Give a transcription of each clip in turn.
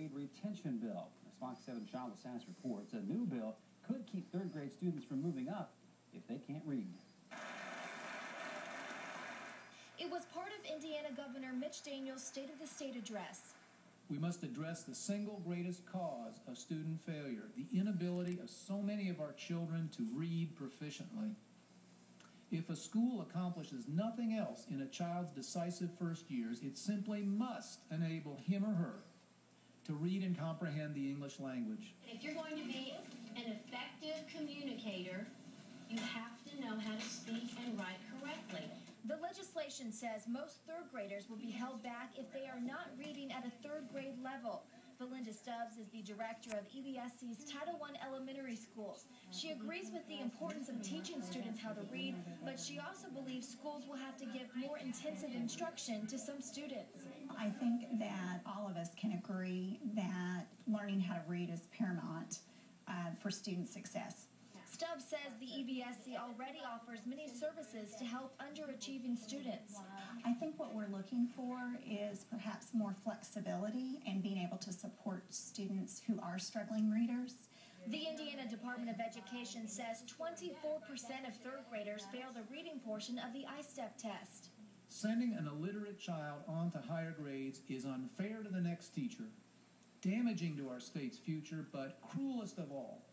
grade retention bill. As Fox 7 Shawn reports, a new bill could keep third grade students from moving up if they can't read. It was part of Indiana Governor Mitch Daniels' State of the State address. We must address the single greatest cause of student failure, the inability of so many of our children to read proficiently. If a school accomplishes nothing else in a child's decisive first years, it simply must enable him or her to read and comprehend the English language. If you're going to be an effective communicator, you have to know how to speak and write correctly. The legislation says most third graders will be held back if they are not reading at a third grade level. Belinda Stubbs is the director of EVSC's Title I elementary schools. She agrees with the importance of teaching students how to read, but she also believes schools will have to give more intensive instruction to some students. I think that all of us can agree that learning how to read is paramount for student success. Stubbs says the EVSC already offers many services to help underachieving students. I think what we're looking for is perhaps more flexibility and being able to support students who are struggling readers. The Indiana Department of Education says 24% of third graders fail the reading portion of the I-STEP test. Sending an illiterate child on to higher grades is unfair to the next teacher, damaging to our state's future, but cruelest of all,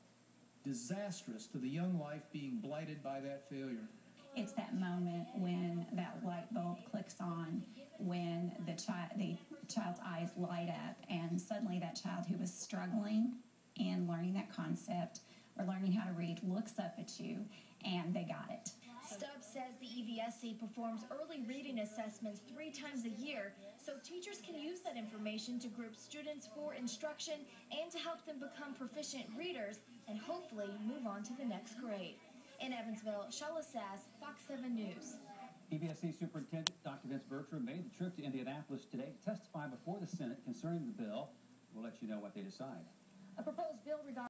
disastrous to the young life being blighted by that failure. It's that moment when that light bulb clicks on, when the child's eyes light up, and suddenly that child who was struggling in learning that concept or learning how to read looks up at you and they got it. Stubbs says the EVSC performs early reading assessments 3 times a year, so teachers can use that information to group students for instruction and to help them become proficient readers and hopefully move on to the next grade. In Evansville, Shawn, Fox 7 News. EVSC Superintendent Dr. Vince Bertram made the trip to Indianapolis today to testify before the Senate concerning the bill. We'll let you know what they decide. A proposed bill regarding